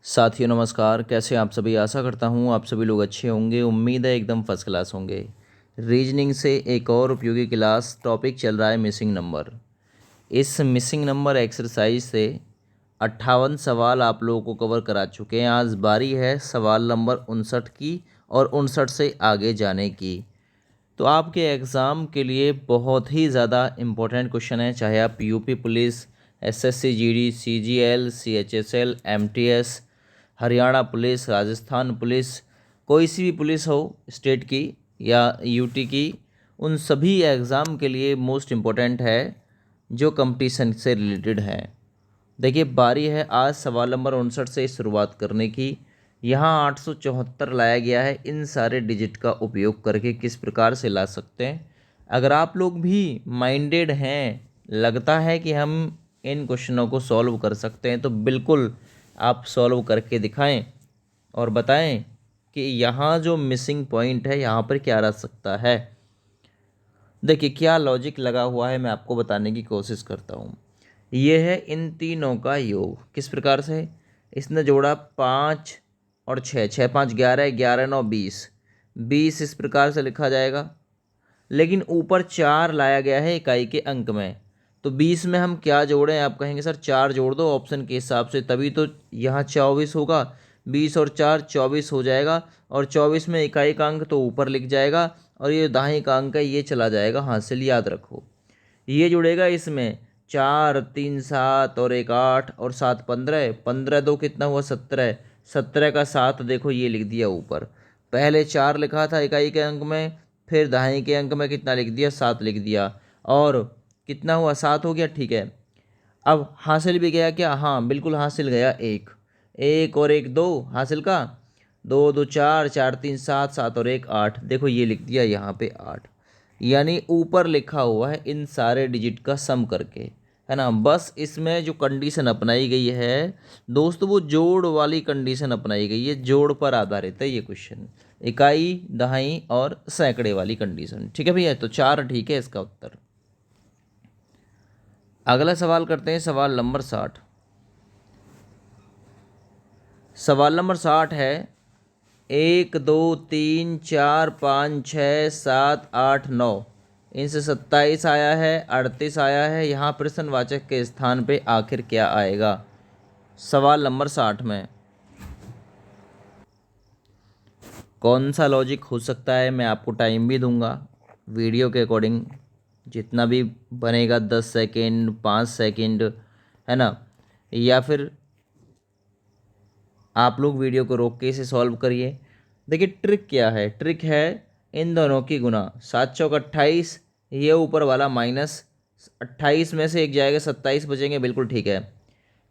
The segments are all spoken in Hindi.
साथियों नमस्कार। कैसे हैं आप सभी। आशा करता हूँ आप सभी लोग अच्छे होंगे। उम्मीद है एकदम फर्स्ट क्लास होंगे। रीजनिंग से एक और उपयोगी क्लास टॉपिक चल रहा है मिसिंग नंबर। इस मिसिंग नंबर एक्सरसाइज से 58 सवाल आप लोगों को कवर करा चुके हैं। आज बारी है सवाल नंबर 59 की और 59 से आगे जाने की। तो आपके एग्ज़ाम के लिए बहुत ही ज़्यादा इम्पोर्टेंट क्वेश्चन है, चाहे आप UP police, SSC GD, CGL, CHSL, MTS, Haryana police, Rajasthan police, कोई सी भी पुलिस हो स्टेट की या यूटी की, उन सभी एग्ज़ाम के लिए मोस्ट इम्पोर्टेंट है जो कंपटीशन से रिलेटेड है। देखिए बारी है आज सवाल नंबर 59 से शुरुआत करने की। यहाँ 874 लाया गया है। इन सारे डिजिट का उपयोग करके किस प्रकार से ला सकते हैं। अगर आप लोग भी माइंडेड हैं, लगता है कि हम इन क्वेश्चनों को सॉल्व कर सकते हैं, तो बिल्कुल आप सॉल्व करके दिखाएं और बताएं कि यहाँ जो मिसिंग पॉइंट है यहाँ पर क्या रह सकता है। देखिए क्या लॉजिक लगा हुआ है, मैं आपको बताने की कोशिश करता हूँ। ये है इन तीनों का योग। किस प्रकार से इसने जोड़ा 5 और 6, 6 5 11, 11 9 20, 20 इस प्रकार से लिखा जाएगा। लेकिन ऊपर 4 लाया गया है इकाई के अंक में, तो 20 में हम क्या जोड़ें। आप कहेंगे सर 4 जोड़ दो ऑप्शन के हिसाब से, तभी तो यहाँ 24 होगा। 20 और 4 24 हो जाएगा, और 24 में इकाई का अंक तो ऊपर लिख जाएगा, और ये दाहिने का अंक है ये चला जाएगा हासिल। याद रखो ये जुड़ेगा इसमें 4 3 7 और 1 8 और 7 15, 15 दो कितना हुआ 17, 17 का 7 देखो ये लिख दिया ऊपर। पहले 4 लिखा था इकाई के अंक में, फिर दहाई के अंक में कितना लिख दिया 7 लिख दिया, और कितना हुआ 7 हो गया। ठीक है, अब हासिल भी गया क्या। हाँ बिल्कुल हासिल गया। एक एक और एक दो हासिल का, 2 2 4, 4 3 7, 7 और 1 8, देखो ये लिख दिया यहाँ पे 8। यानी ऊपर लिखा हुआ है इन सारे डिजिट का सम करके, है ना। बस इसमें जो कंडीशन अपनाई गई है दोस्तों, वो जोड़ वाली कंडीशन अपनाई गई है। जोड़ पर आधारित है ये क्वेश्चन, इकाई दहाई और सैकड़े वाली कंडीशन। ठीक है भैया, तो 4 ठीक है इसका उत्तर। अगला सवाल करते हैं, सवाल नंबर 60। सवाल नंबर 60 है 1 2 3 4 5 6 7 8 9, इनसे 27 आया है, 38 आया है। यहाँ प्रश्नवाचक के स्थान पे आखिर क्या आएगा सवाल नंबर 60 में। कौन सा लॉजिक हो सकता है, मैं आपको टाइम भी दूंगा वीडियो के अकॉर्डिंग, जितना भी बनेगा 10 सेकेंड 5 सेकेंड, है ना। या फिर आप लोग वीडियो को रोक के इसे सॉल्व करिए। देखिए ट्रिक क्या है, ट्रिक है इन दोनों की गुना। 7 चौक 28, ये ऊपर वाला माइनस 28 में से एक जाएगा, 27 बचेंगे। बिल्कुल ठीक है।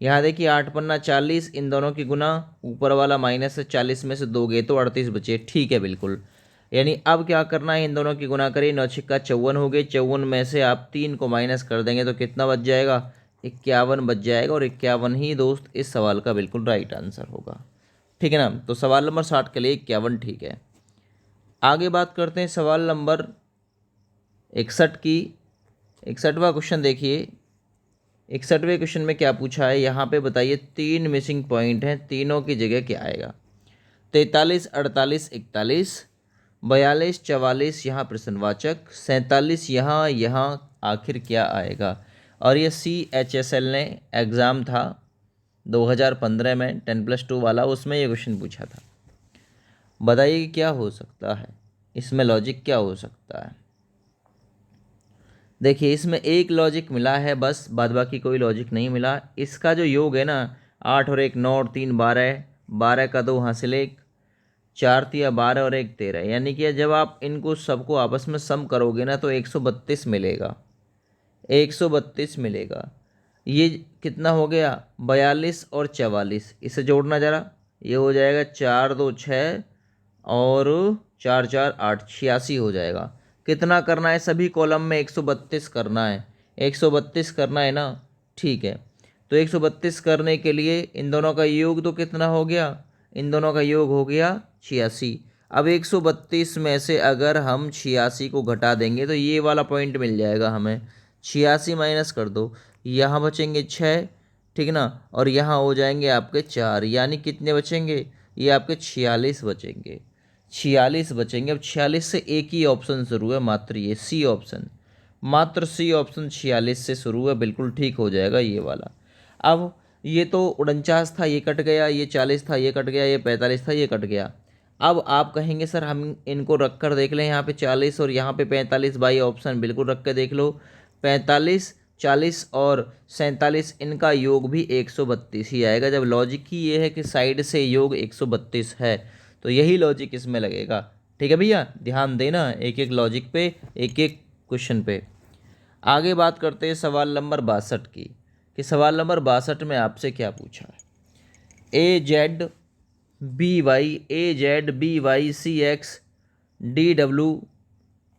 यहाँ देखिए 8 पन्ना 40, इन दोनों की गुना, ऊपर वाला माइनस 40 में से 2 गए तो 38 बचे। ठीक है बिल्कुल। यानी अब क्या करना है, इन दोनों की गुना करिए। 9 छिक्का 54 हो गए, 54 में से आप 3 को माइनस कर देंगे तो कितना बच जाएगा, 51 बच जाएगा। और 51 ही दोस्त इस सवाल का बिल्कुल राइट आंसर होगा। ठीक है ना, तो सवाल नंबर 60 के लिए 51 ठीक है। आगे बात करते हैं सवाल नंबर 61 की। 61वां क्वेश्चन देखिए। 61वें क्वेश्चन में क्या पूछा है, यहाँ पे बताइए 3 मिसिंग पॉइंट हैं, तीनों की जगह क्या आएगा। 43 48 41, 42 44 यहाँ प्रश्नवाचक, 47 यहाँ, यहाँ आखिर क्या आएगा। और ये CHSL ने एग्ज़ाम था 2015 में 10+2 वाला, उसमें ये क्वेश्चन पूछा था। बताइए कि क्या हो सकता है इसमें, लॉजिक क्या हो सकता है। देखिए इसमें एक लॉजिक मिला है बस, बाद बाकी कोई लॉजिक नहीं मिला। इसका जो योग है ना, 8 और 1 9 और 3 12, 12 का 2 हासिल 1, 4 तिया 12 और 1 13। यानी कि जब आप इनको सबको आपस में सम करोगे ना तो 132 मिलेगा, 132 मिलेगा। ये कितना हो गया 42 और 44, इसे जोड़ना ज़रा, ये हो जाएगा 4 2 6 और 4 4 8, 86 हो जाएगा। कितना करना है, सभी कॉलम में 132 करना है, 132 करना है ना। ठीक है, तो 132 करने के लिए इन दोनों का योग तो कितना हो गया, इन दोनों का योग हो गया 86। अब 132 में से अगर हम 86 को घटा देंगे तो ये वाला पॉइंट मिल जाएगा हमें। 86 माइनस कर दो, यहाँ बचेंगे 6, ठीक ना, और यहाँ हो जाएंगे आपके 4, यानी कितने बचेंगे, ये आपके 46 बचेंगे, 46 बचेंगे। अब 46 से एक ही ऑप्शन शुरू है, मात्र ये सी ऑप्शन, मात्र सी ऑप्शन 46 से शुरू है, बिल्कुल ठीक हो जाएगा ये वाला। अब ये तो 49 था, ये कट गया, ये 40 था, ये कट गया, ये 45 था, ये कट गया। अब आप कहेंगे सर हम इनको रख कर देख लें, यहाँ पे 40 और यहाँ पे 45, बाई ऑप्शन बिल्कुल रख के देख लो। 45, 40 और 47, इनका योग भी 132 ही आएगा। जब लॉजिक ही ये है कि साइड से योग 132 है, तो यही लॉजिक इसमें लगेगा। ठीक है भैया, ध्यान देना एक एक लॉजिक पे, एक एक क्वेश्चन पे। आगे बात करते हैं सवाल नंबर 62 की, कि सवाल नंबर 62 में आपसे क्या पूछा है। AZBY CX DW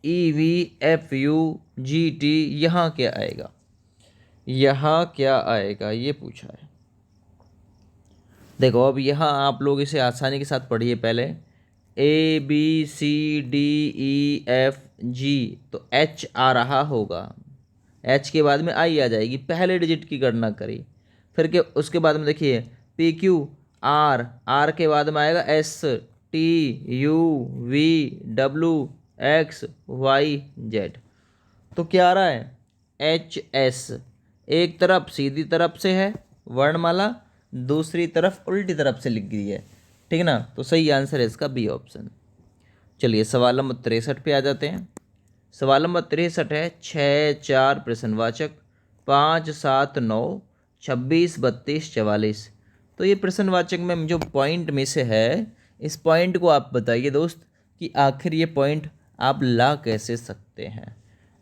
EVFUGT, यहाँ क्या आएगा, यहाँ क्या आएगा ये पूछा है। देखो अब यहाँ आप लोग इसे आसानी के साथ पढ़िए। पहले ABCDEFG, तो H आ रहा होगा, H के बाद में I आ जाएगी, पहले डिजिट की गणना करी। फिर के उसके बाद में देखिए PQR, R के बाद में आएगा STUVWXYZ। तो क्या आ रहा है, HS। एक तरफ सीधी तरफ से है वर्णमाला, दूसरी तरफ उल्टी तरफ से लिख दी है, ठीक ना, तो सही आंसर है इसका बी ऑप्शन। चलिए सवाल नंबर 63 पे आ जाते हैं। सवाल नंबर 63 है 6, 4 प्रश्नवाचक, 5, 7, 9, 26, 32, 44। तो ये प्रश्नवाचक में जो पॉइंट में से है, इस पॉइंट को आप बताइए दोस्त कि आखिर ये पॉइंट आप ला कैसे सकते हैं,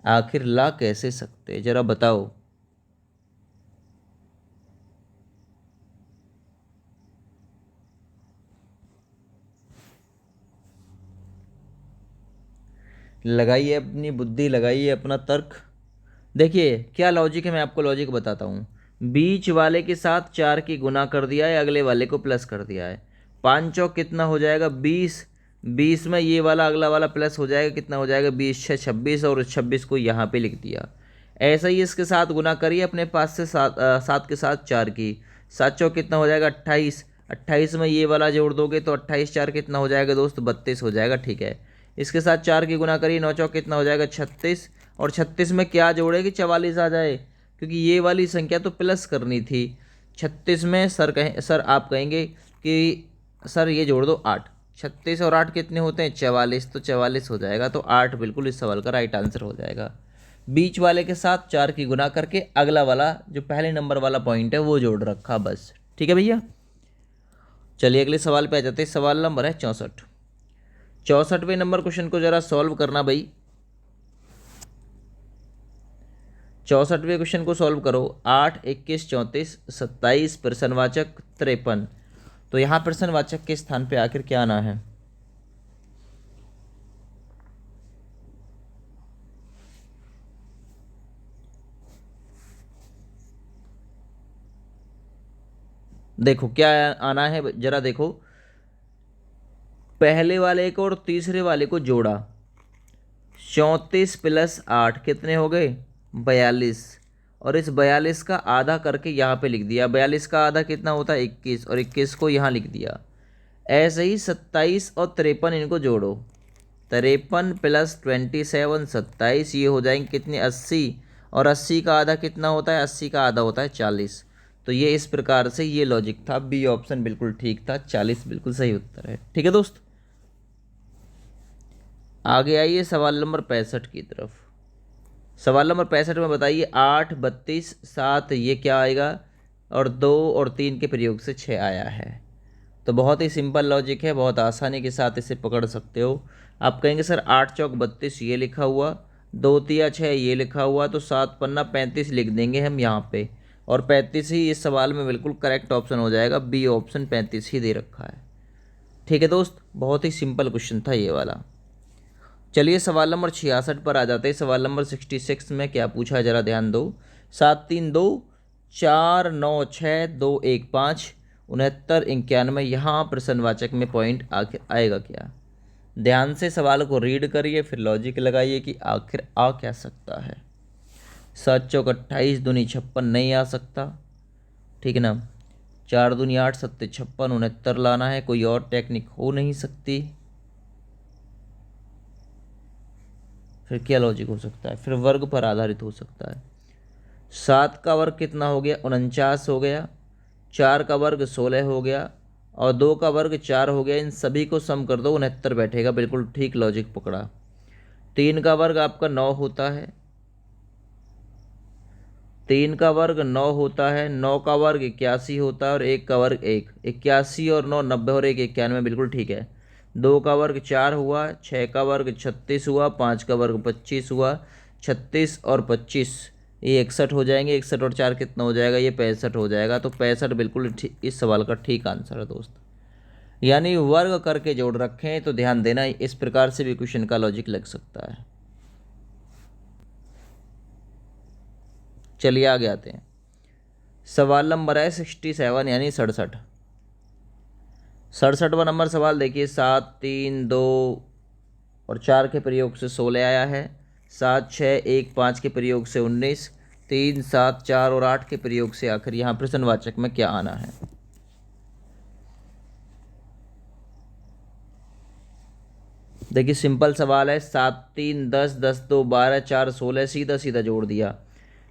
आखिर ला कैसे सकते हैं, ज़रा बताओ। लगाइए अपनी बुद्धि, लगाइए अपना तर्क। देखिए क्या लॉजिक है, मैं आपको लॉजिक बताता हूँ। बीच वाले के साथ 4 की गुना कर दिया है, अगले वाले को प्लस कर दिया है। 5 चौक कितना हो जाएगा 20, 20 में ये वाला अगला वाला प्लस हो जाएगा, कितना हो जाएगा 20 6 26, और 26 को यहाँ पे लिख दिया। ऐसा ही इसके साथ गुना करिए अपने पास से, 7 के साथ 4 की, 7 चौक कितना हो जाएगा 28, 28 में ये वाला जोड़ दोगे तो 28 4 कितना हो जाएगा दोस्त 32 हो जाएगा, ठीक है। इसके साथ 4 की गुना करिए, 9 चौक कितना हो जाएगा 36, और 36 में क्या जोड़े कि 44 आ जाए, क्योंकि ये वाली संख्या तो प्लस करनी थी। 36 में सर आप कहेंगे कि सर ये जोड़ दो 8, 36 और 8 कितने होते हैं 44, तो 44 हो जाएगा, तो 8 बिल्कुल इस सवाल का राइट आंसर हो जाएगा। बीच वाले के साथ 4 की गुना करके अगला वाला जो पहले नंबर वाला पॉइंट है वो जोड़ रखा, बस। ठीक है भैया, चलिए अगले सवाल पे आ जाते हैं। सवाल नंबर है 64। 64वें नंबर क्वेश्चन को जरा सॉल्व करना भाई। 64वें क्वेश्चन को सॉल्व करो। 8, 21, 34, 27 प्रश्नवाचक 53। तो यहाँ प्रश्नवाचक के स्थान पे आखिर क्या आना है। देखो क्या आना है, जरा देखो। पहले वाले को और तीसरे वाले को जोड़ा, 34 प्लस 8 कितने हो गए 42, और इस 42 का आधा करके यहाँ पे लिख दिया। 42 का आधा कितना होता है 21, और 21 को यहाँ लिख दिया। ऐसे ही 27 और 53 इनको जोड़ो, 53 प्लस 27 27, ये हो जाएंगे कितने 80, और 80 का आधा कितना होता है 80 का आधा होता है 40। तो ये इस प्रकार से ये लॉजिक था, बी ऑप्शन बिल्कुल ठीक था, 40 बिल्कुल सही उत्तर है। ठीक है दोस्त, आगे आइए सवाल नंबर 65 की तरफ। सवाल नंबर 65 में बताइए 8, 32, 7 ये क्या आएगा, और 2 और 3 के प्रयोग से 6 आया है। तो बहुत ही सिंपल लॉजिक है, बहुत आसानी के साथ इसे पकड़ सकते हो। आप कहेंगे सर 8 चौक 32 ये लिखा हुआ, 2 तिया 6 ये लिखा हुआ, तो 7 पन्ना 35 लिख देंगे हम यहाँ पे, और 35 ही इस सवाल में बिल्कुल करेक्ट ऑप्शन हो जाएगा, बी ऑप्शन 35 ही दे रखा है। ठीक है दोस्त, बहुत ही सिंपल क्वेश्चन था ये वाला। चलिए सवाल नंबर 66 पर आ जाते हैं। सवाल नंबर 66 में क्या पूछा है जरा ध्यान दो। 7, 3, 2, 4, 9, 6, 2, 1, 5, 69, 91, यहाँ प्रश्नवाचक में पॉइंट आखिर आएगा क्या। ध्यान से सवाल को रीड करिए, फिर लॉजिक लगाइए कि आखिर आ क्या सकता है। 7 चौक 28, दूनी 56 नहीं आ सकता, ठीक है ना। 4 दूनी 8, 7 56, 69 लाना है, कोई और टेक्निक हो नहीं सकती। फिर क्या लॉजिक हो सकता है, फिर वर्ग पर आधारित हो सकता है। 7 का वर्ग कितना हो गया, 49 हो गया। 4 का वर्ग 16 हो गया, और 2 का वर्ग 4 हो गया। इन सभी को सम कर दो, 69 बैठेगा। बिल्कुल ठीक लॉजिक पकड़ा। 3 का वर्ग आपका 9 होता है। 3 का वर्ग 9 होता है। 9 का वर्ग 81 होता है, और 1 का वर्ग 1। 81 और 9 90, और 1 91, बिल्कुल ठीक है। 2 का वर्ग 4 हुआ। 6 का वर्ग 36 हुआ। 5 का वर्ग 25 हुआ। 36 और 25 ये 61 हो जाएंगे। 61 और 4 कितना हो जाएगा, ये 65 हो जाएगा। तो 65 बिल्कुल इस सवाल का ठीक आंसर है दोस्त। यानी वर्ग करके जोड़ रखे हैं, तो ध्यान देना, इस प्रकार से भी क्वेश्चन का लॉजिक लग सकता है। चलिए आगे आते हैं। सवाल नंबर है 67, यानी 67। 67वां नंबर सवाल देखिए। 7 3 2 और 4 के प्रयोग से 16 आया है। 7 6 1 5 के प्रयोग से 19। 3 7 4 और 8 के प्रयोग से आखिर यहाँ प्रश्नवाचक में क्या आना है। देखिए सिंपल सवाल है। 7 3 10, 10 2 12, 4 16, सीधा सीधा जोड़ दिया।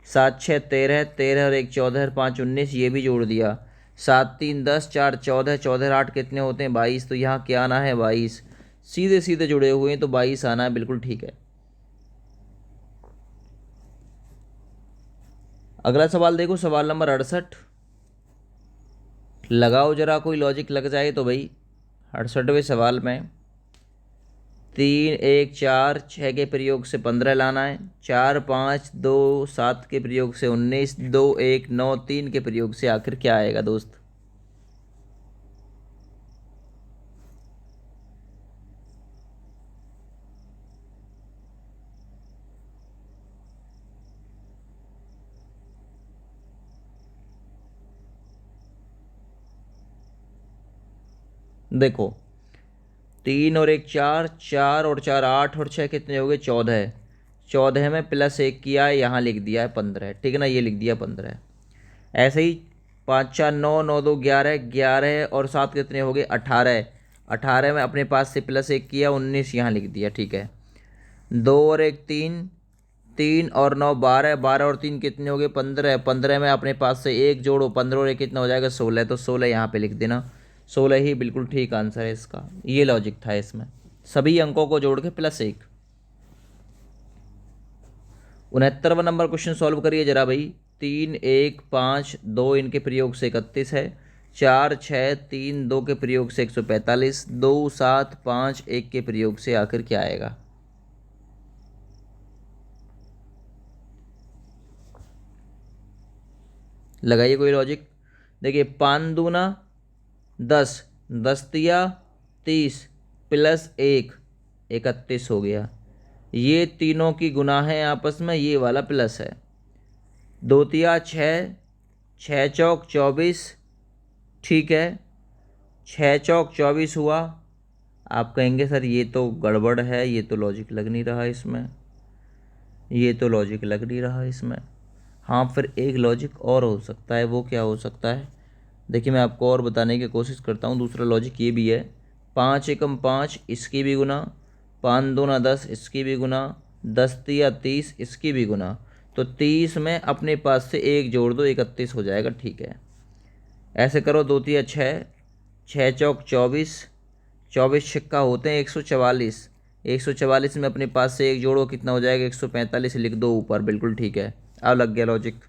7 6 13, 13 और 1 14 और 5 19, ये भी जोड़ दिया। 7 3 10, 4 14, 14 और 8 कितने होते हैं, 22। तो यहाँ क्या आना है, 22। सीधे सीधे जुड़े हुए हैं, तो 22 आना है, बिल्कुल ठीक है। अगला सवाल देखो, सवाल नंबर 68। लगाओ जरा, कोई लॉजिक लग जाए तो भाई। 68वें सवाल में 3 1 4 6 के प्रयोग से 15 लाना है। 4 5 2 7 के प्रयोग से 19। 2 1 9 3 के प्रयोग से आखिर क्या आएगा दोस्त। देखो 3 और 1 4, 4 और 4 8, और 6 कितने हो गए, 14। 14 में +1 किया है, यहाँ लिख दिया है 15, ठीक है ना, ये लिख दिया 15। ऐसे ही 5 4 9, 9 2 11, 11 और 7 कितने हो गए, 18। 18 में अपने पास से +1 किया, 19 यहाँ लिख दिया, ठीक है। 2 और 1 3, 3 और 9 12, 12 और 3 कितने हो गए, 15। 15 में अपने पास से 1 जोड़ो, 15 और 1 कितना हो जाएगा, 16। तो 16 यहाँ पे लिख देना। 16 ही बिल्कुल ठीक आंसर है इसका। ये लॉजिक था इसमें, सभी अंकों को जोड़ के +1। 69वां नंबर क्वेश्चन सॉल्व करिए जरा भाई। 3 1 5 2 इनके प्रयोग से 31 है। 4 6 3 2 के प्रयोग से 145। 2 7 5 1 के प्रयोग से आखिर क्या आएगा। लगाइए कोई लॉजिक। देखिए 5 दूना 10, 10 तिया 30, +1 31 हो गया। ये तीनों की गुना है आपस में, ये वाला प्लस है। 2 तिया 6, 6 चौक 24, ठीक है। 6 चौक 24 हुआ। आप कहेंगे सर ये तो गड़बड़ है, ये तो लॉजिक लग नहीं रहा इसमें, ये तो लॉजिक लग नहीं रहा इसमें। हाँ, फिर एक लॉजिक और हो सकता है, वो क्या हो सकता है, देखिए मैं आपको और बताने की कोशिश करता हूँ। दूसरा लॉजिक ये भी है। 5 एकम 5, इसकी भी गुना। 5 दूना 10, इसकी भी गुना। 10 तिया 30, इसकी भी गुना। तो 30 में अपने पास से 1 जोड़ दो, 31 हो जाएगा, ठीक है। ऐसे करो, 2 तिया 6, 6 चौक 24, 24 छक्का होते हैं 144। 144 में अपने पास से 1 जोड़ो, कितना हो जाएगा, 145 लिख दो ऊपर, बिल्कुल ठीक है। अब लग गया लॉजिक।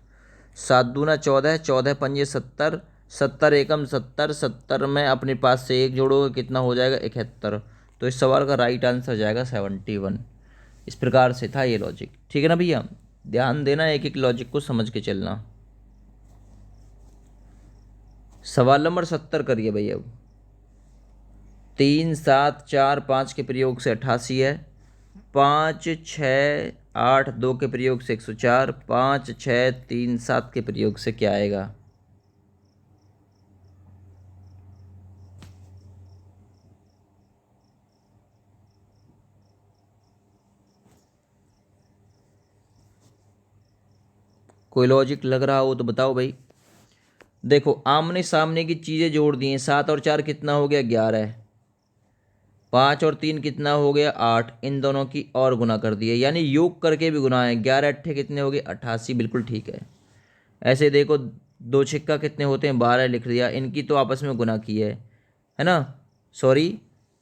7 दूना 14, 14 पंजे 70, 70 एकम 70, 70 में अपने पास से 1 जोड़ोगे, कितना हो जाएगा, 71। तो इस सवाल का राइट आंसर जाएगा 71। इस प्रकार से था ये लॉजिक, ठीक है ना भैया। ध्यान देना, एक एक लॉजिक को समझ के चलना। सवाल नंबर 70 करिए भैया। अब 3 7 4 5 के प्रयोग से 88 है। 5 6 8 2 के प्रयोग से 104। 5 6 3 7 के प्रयोग से क्या आएगा। कोई लॉजिक लग रहा हो तो बताओ भाई। देखो आमने सामने की चीज़ें जोड़ दी हैं, 7 और 4 कितना हो गया 11, 5 और 3 कितना हो गया 8, इन दोनों की और गुना कर दिए, यानी योग करके भी गुना है। 11 अट्ठे कितने हो गए 88, बिल्कुल ठीक है। ऐसे देखो दो छिक्का कितने होते हैं 12 लिख दिया, इनकी तो आपस में गुना की है ना। सॉरी,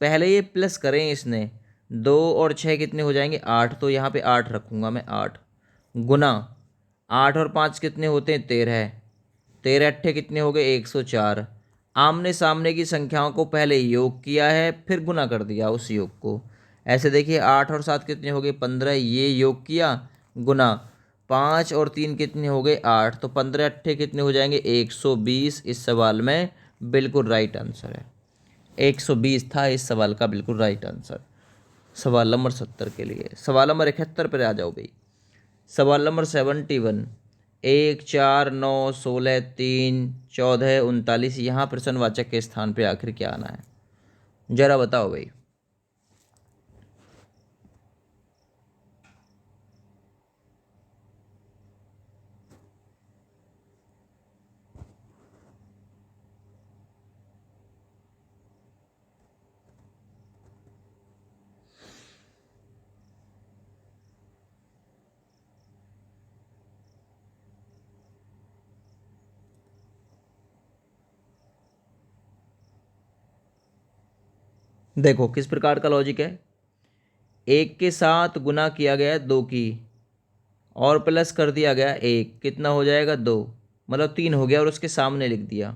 पहले ये प्लस करें इसने, 2 और 6 कितने हो जाएंगे 8, तो यहाँ पे 8 रखूँगा मैं, 8 गुना 8 और 5 कितने होते हैं 13, 13 अट्ठे कितने हो गए 104। आमने सामने की संख्याओं को पहले योग किया है फिर गुना कर दिया उस योग को। ऐसे देखिए 8 और 7 कितने हो गए 15, ये योग किया गुना, 5 और 3 कितने हो गए 8, तो 15 अट्ठे कितने हो जाएंगे 120। इस सवाल में बिल्कुल राइट आंसर है, 120 था इस सवाल का बिल्कुल राइट आंसर। सवाल नंबर 70 के लिए। सवाल नंबर 71 पर आ जाओ भाई। सवाल नंबर 71, 1 4 9 16 3 14 39, यहाँ प्रश्नवाचक के स्थान पे आखिर क्या आना है, जरा बताओ भाई। देखो किस प्रकार का लॉजिक है, एक के साथ गुना किया गया दो की और प्लस कर दिया गया एक, कितना हो जाएगा 2, मतलब 3 हो गया और उसके सामने लिख दिया।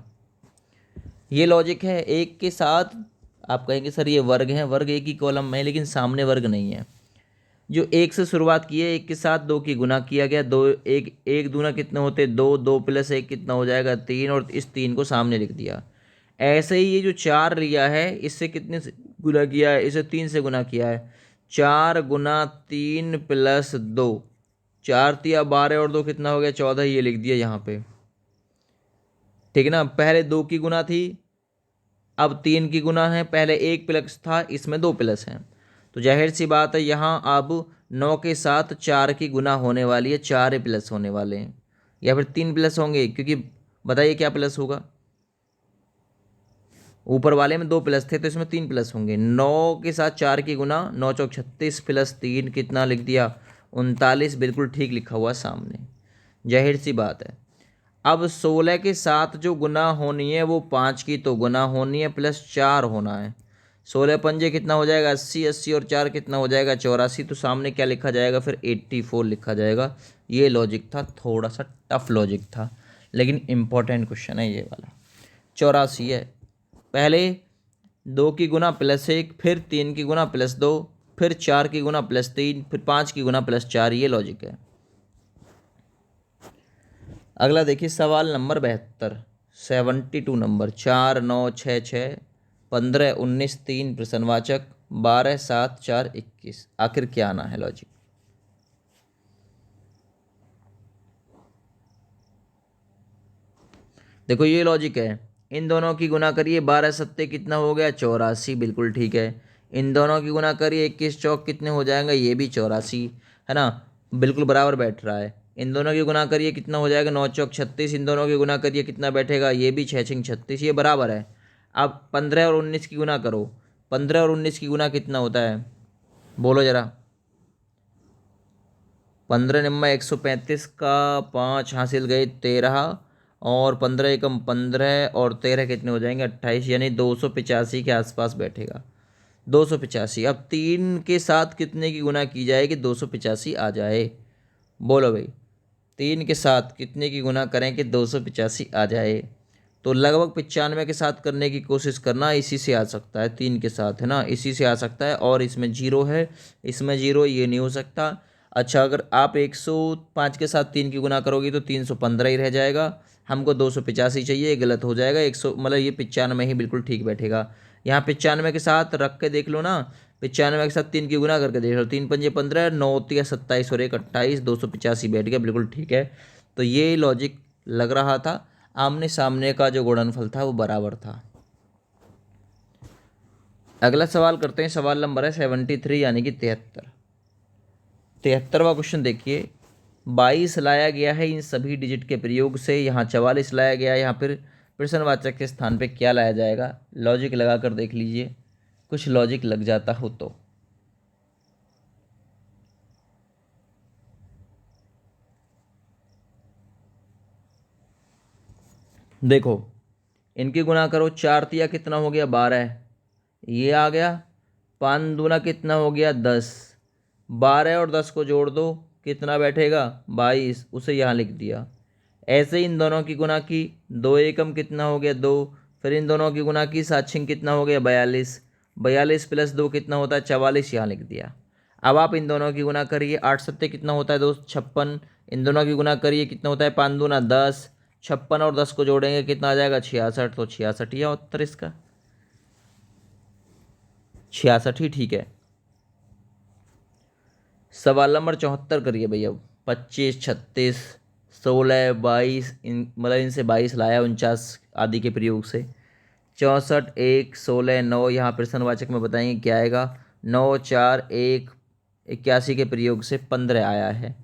ये लॉजिक है। एक के साथ आप कहेंगे सर ये वर्ग है, वर्ग एक ही कॉलम में है लेकिन सामने वर्ग नहीं है। जो एक से शुरुआत की है, एक के साथ दो की गुना किया गया, दो एक एक दूना कितने होते 2, 2 प्लस 1 कितना हो जाएगा 3, और इस 3 को सामने लिख दिया। ऐसे ही ये जो 4 लिया है इससे कितने से गुना किया है, इसे 3 से गुना किया है, 4 गुना 3 प्लस 2, 4 तिया 12 और 2 कितना हो गया 14, ये लिख दिया यहाँ पे। ठीक है ना, पहले 2 की गुना थी अब 3 की गुना है, पहले 1 प्लस था इसमें 2 प्लस हैं, तो जाहिर सी बात है यहाँ अब 9 के साथ 4 की गुना होने वाली है, 4 प्लस होने वाले हैं या फिर 3 प्लस होंगे, क्योंकि बताइए क्या प्लस होगा, ऊपर वाले में 2 प्लस थे तो इसमें 3 प्लस होंगे। 9 के साथ 4 की गुना, 9 चौक 36 प्लस 3 कितना लिख दिया 39, बिल्कुल ठीक लिखा हुआ सामने, जाहिर सी बात है। अब 16 के साथ जो गुना होनी है वो 5 की तो गुना होनी है प्लस 4 होना है, 16 पंजे कितना हो जाएगा 80, 80 और 4 कितना हो जाएगा 84, तो सामने क्या लिखा जाएगा फिर 84 लिखा जाएगा। ये लॉजिक था, थोड़ा सा टफ लॉजिक था लेकिन इम्पोर्टेंट क्वेश्चन है ये वाला। 84 है, पहले 2 की गुना प्लस 1, फिर 3 की गुना प्लस 2, फिर 4 की गुना प्लस 3, फिर 5 की गुना प्लस 4, ये लॉजिक है। अगला देखिए सवाल नंबर 72, 72 नंबर, 4 9 6 6 15 19 3 प्रश्नवाचक 12 7 4 21, आखिर क्या आना है लॉजिक। देखो ये लॉजिक है, इन दोनों की गुना करिए 12 सत्ते कितना हो गया 84, बिल्कुल ठीक है। इन दोनों की गुना करिए 21 चौक कितने हो जाएंगे, ये भी 84 है ना, बिल्कुल बराबर बैठ रहा है। इन दोनों की गुना करिए कितना हो जाएगा 9 चौक 36, इन दोनों की गुना करिए कितना बैठेगा, ये भी 6 6 36, ये बराबर है। अब 15 और 19 की गुना करो, 15 और 19 की गुना कितना होता है बोलो जरा। 15 निम्मा 135 का 5 हासिल गए 13, और 15 एकम 15 और 13 कितने हो जाएंगे 28, यानी 285 के आसपास बैठेगा 285। अब 3 के साथ कितने की गुना की जाए कि 285 आ जाए, बोलो भाई 3 के साथ कितने की गुना करें कि 285 आ जाए, तो लगभग 95 के साथ करने की कोशिश करना, इसी से आ सकता है 3 के साथ है ना, इसी से आ सकता है, और इसमें जीरो है, इसमें जीरो, ये नहीं हो सकता। अच्छा अगर आप 105 के साथ 3 की गुना करोगे तो 315 ही रह जाएगा, हमको 285 चाहिए, गलत हो जाएगा 100, मतलब ये 95 ही बिल्कुल ठीक बैठेगा। यहाँ 95 के साथ रख के देख लो ना, 95 के साथ 3 की गुना करके देख लो, 3 पंजे 15, 9 तिया 27 और 1 28, 285 बैठ गया, बिल्कुल ठीक है। तो ये लॉजिक लग रहा था, आमने सामने का जो गुणनफल था वो बराबर था। अगला सवाल करते हैं, सवाल नंबर है 73 यानी कि 73। 73वां क्वेश्चन देखिए, 22 लाया गया है इन सभी डिजिट के प्रयोग से, यहाँ 44 लाया गया है, यहाँ फिर प्रश्नवाचक के स्थान पे क्या लाया जाएगा? लॉजिक लगा कर देख लीजिए, कुछ लॉजिक लग जाता हो तो। देखो इनकी गुणा करो, 4 तिया कितना हो गया? 12, ये आ गया। 5 दूना कितना हो गया? 10, 12 और 10 को जोड़ दो, कितना बैठेगा? 22, उसे यहाँ लिख दिया। ऐसे ही इन दोनों की गुणा की, 2 एकम कितना हो गया? 2, फिर इन दोनों की गुणा की, 7 छिंग कितना हो गया? 42, 42 प्लस 2 कितना होता है? 44, यहाँ लिख दिया। अब आप इन दोनों की गुणा करिए, 8 सत्ते कितना होता है दोस्त? 56, इन दोनों की गुणा करिए, कितना होता है? 5 दूना 10, 56 और 10 को जोड़ेंगे कितना आ जाएगा? 66, तो 66 या उत्तर इसका 66 ही ठीक है। सवाल नंबर 74 करिए भैया। 25, 36, 16, 22, इन मतलब इनसे 22 लाया 49 आदि के प्रयोग से। 64, 1, 16, 9, यहाँ प्रश्नवाचक में बताएंगे क्या आएगा? 9, 4, 1, 81 के प्रयोग से 15 आया है।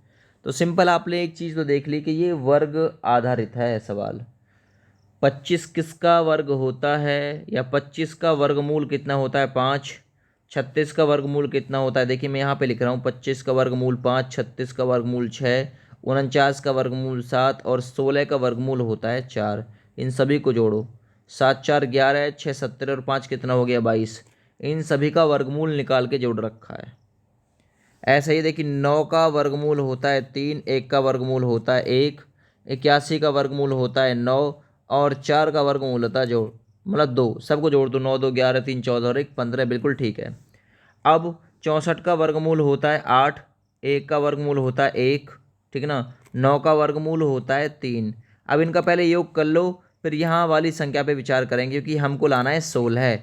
तो सिंपल आपने एक चीज़ तो देख ली कि ये वर्ग आधारित है सवाल। 25 किसका वर्ग होता है, या 25 का वर्गमूल कितना होता है? 5। 36 का वर्गमूल कितना होता है? देखिए मैं यहाँ पे लिख रहा हूँ, 25 का वर्गमूल 5, 36 का वर्गमूल 6, 49 का वर्गमूल 7 और 16 का वर्गमूल होता है 4। इन सभी को जोड़ो, 7 4 11, 6 17 और 5 कितना हो गया? 22। इन सभी का वर्गमूल निकाल के जोड़ रखा है। ऐसे ही देखिए 9 का वर्गमूल होता है 3, 1 का वर्गमूल होता है 1, 81 का वर्गमूल होता है 9 और 4 का वर्गमूल होता है जोड़ मतलब 2। सबको जोड़ दो, 9 2 11, 3 14 और 1 15, बिल्कुल ठीक है। अब 64 का वर्गमूल होता है 8, 1 का वर्गमूल होता है 1, ठीक ना। 9 का वर्गमूल होता है 3। अब इनका पहले योग कर लो, फिर यहाँ वाली संख्या पे विचार करेंगे क्योंकि हमको लाना है 16।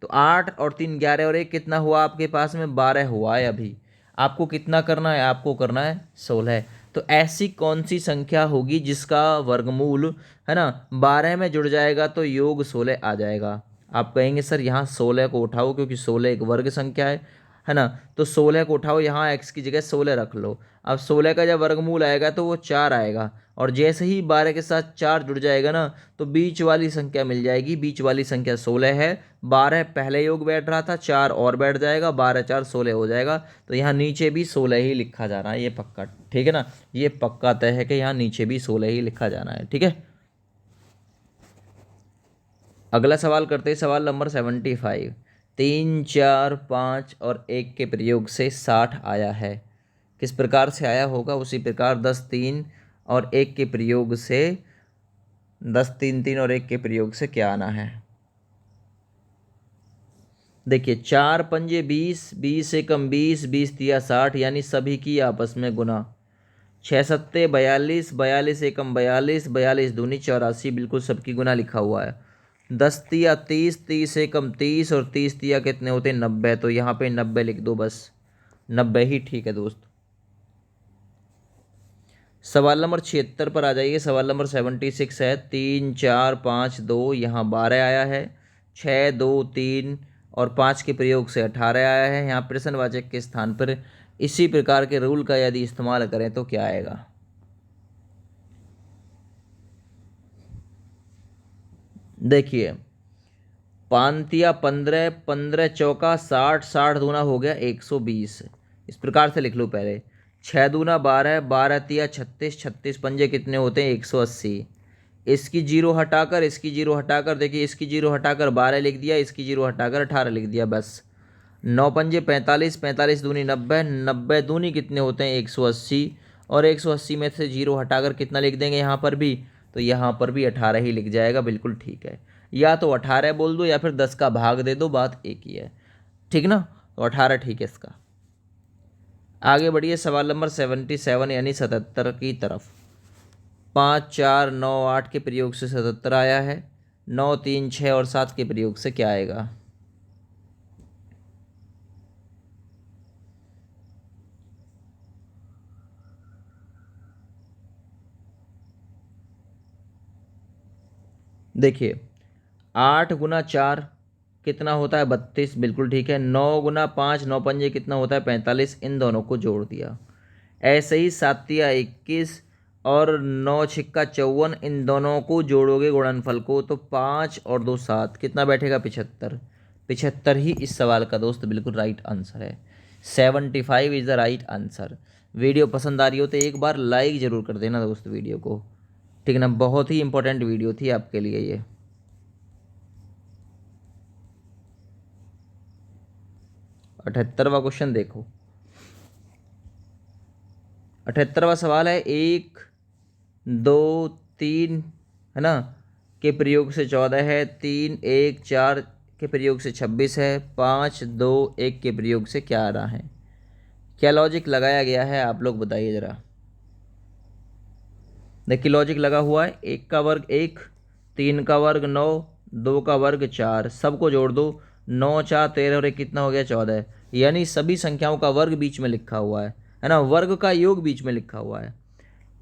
तो 8 और 3 11 और 1 कितना हुआ आपके पास में? 12 हुआ है। अभी आपको कितना करना है? आपको करना है 16। तो ऐसी कौन सी संख्या होगी जिसका वर्गमूल है ना 12 में जुड़ जाएगा तो योग 16 आ जाएगा? आप कहेंगे सर यहाँ 16 को उठाओ क्योंकि 16 एक वर्ग संख्या है ना। तो 16 को उठाओ, यहाँ x की जगह 16 रख लो। अब 16 का जब वर्गमूल आएगा तो वो 4 आएगा, और जैसे ही 12 के साथ 4 जुड़ जाएगा ना तो बीच वाली संख्या मिल जाएगी। बीच वाली संख्या 16 है। 12 पहले योग बैठ रहा था, 4 और बैठ जाएगा, 12 4 16 हो जाएगा। तो यहाँ नीचे भी 16 ही लिखा जाना है, ये पक्का, ठीक है ना। ये पक्का तय है कि यहाँ नीचे भी 16 ही लिखा जाना है, ठीक है। अगला सवाल करते हैं, सवाल नंबर 75। 3 4 5 और 1 के प्रयोग से 60 आया है। किस प्रकार से आया होगा? उसी प्रकार 10 3 और 1 के प्रयोग से 10 3 3 और 1 के प्रयोग से क्या आना है? देखिए 4 पंजे 20, 20 एकम 20, 20 तिया 60, यानी सभी की आपस में गुना। 6 सत्ते 42, 42 एकम 42, 42 दूनी 84, बिल्कुल सबकी गुना लिखा हुआ है। 10 तिया 30, 30 एकम 30 और 30 तिया कितने होते हैं? 90। तो यहाँ पे 90 लिख दो, बस 90 ही ठीक है दोस्त। सवाल नंबर 76 पर आ जाइए। सवाल नंबर 76 है। 3 4 5 2, यहाँ 12 आया है। 6 2 3 और 5 के प्रयोग से 18 आया है। यहाँ प्रश्नवाचक के स्थान पर इसी प्रकार के रूल का यदि इस्तेमाल करें तो क्या आएगा? देखिए 5 15, 15 चौका 60, 60 दूना हो गया 120। इस प्रकार से लिख लो पहले। 6 दूना 12, 12 तिया 36, 36 पंजे कितने होते हैं? 180। इसकी जीरो हटाकर, इसकी जीरो हटाकर, देखिए इसकी जीरो हटाकर 12 लिख दिया, इसकी जीरो हटाकर 18 लिख दिया, बस। 9 पंजे 45, 45 दूनी 90, 90 दूनी कितने होते हैं? 180। और 180 में से जीरो हटाकर कितना लिख देंगे यहाँ पर भी? तो यहाँ पर भी 18 ही लिख जाएगा, बिल्कुल ठीक है। या तो 18 बोल दो या फिर 10 का भाग दे दो, बात एक ही है, ठीक ना। तो 18 ठीक है इसका। आगे बढ़िए सवाल नंबर 77 यानी 77 की तरफ। 5 4 9 8 के प्रयोग से 77 आया है। 9 3 6 और 7 के प्रयोग से क्या आएगा? देखिए 8 गुना 4 कितना होता है? 32, बिल्कुल ठीक है। 9 गुना 5, 9 पंजे कितना होता है? 45। इन दोनों को जोड़ दिया। ऐसे ही 7×21 और 9×6 = 54, इन दोनों को जोड़ोगे गुणनफल को तो 5 और 2 7, कितना बैठेगा 75। 75 ही इस सवाल का दोस्त बिल्कुल राइट आंसर है। 75 is the right answer. Video पसंद आ रही हो तो एक बार लाइक ज़रूर कर देना दोस्त वीडियो को, ठीक है ना। बहुत ही इंपॉर्टेंट वीडियो थी आपके लिए ये। 78वां क्वेश्चन देखो। 78वां सवाल है 1 2 3 है ना के प्रयोग से 14 है, 3 1 4 के प्रयोग से 26 है, 5 2 1 के प्रयोग से क्या आ रहा है। क्या लॉजिक लगाया गया है आप लोग बताइए ज़रा। देखिए लॉजिक लगा हुआ है, 1 का वर्ग 1, 3 का वर्ग 9, 2 का वर्ग 4, सबको जोड़ दो, 9 4 13 और 1 कितना हो गया 14। यानी सभी संख्याओं का वर्ग बीच में लिखा हुआ है ना, वर्ग का योग बीच में लिखा हुआ है।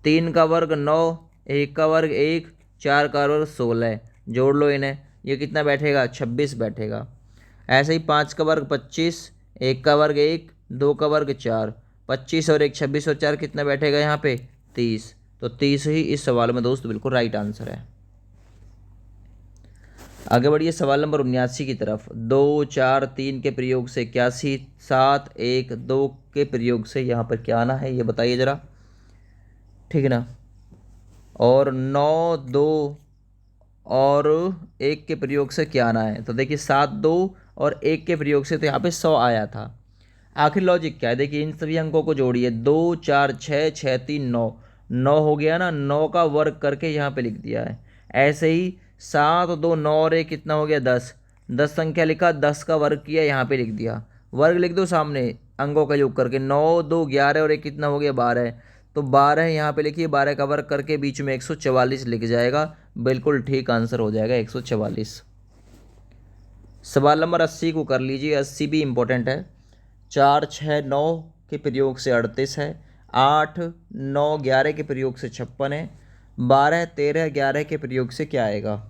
3 का वर्ग 9, 1 का वर्ग 1, 4 का वर्ग 16, जोड़ लो इन्हें, ये कितना बैठेगा 26 बैठेगा। ऐसे ही 5 का वर्ग 25, 1 का वर्ग 1, 2 का वर्ग 4, 25 और 1 26 और 4 कितना बैठेगा यहाँ पे 30। तो 30 ही इस सवाल में दोस्त बिल्कुल राइट आंसर है। आगे बढ़िए सवाल नंबर 79 की तरफ। 2 4 3 के प्रयोग से 81, 7 1 2 के प्रयोग से यहाँ पर क्या आना है ये बताइए ज़रा, ठीक है ना। और 9 2 और 1 के प्रयोग से क्या आना है, तो देखिए 7 2 और 1 के प्रयोग से तो यहाँ पे 100 आया था। आखिर लॉजिक क्या है, देखिए इन सभी अंकों को जोड़िए, 2 4 6 6 3 9, 9 हो गया ना, 9 का वर्ग करके यहाँ पे लिख दिया है। ऐसे ही 7 2 9 और 1 कितना हो गया 10, 10 संख्या लिखा, 10 का वर्ग किया यहाँ पे लिख दिया, वर्ग लिख दो सामने अंकों का योग करके, 9 2 11 और 1 कितना हो गया 12, तो 12 यहाँ पे लिखिए, 12 का वर्ग करके बीच में 144 लिख जाएगा, बिल्कुल ठीक आंसर हो जाएगा 144। सवाल नंबर 80 को कर लीजिए, 80 भी इम्पोर्टेंट है। 4 6 9 के प्रयोग से 38 है, 8 9 11 के प्रयोग से 56 है, 12 13 11 के प्रयोग से क्या आएगा।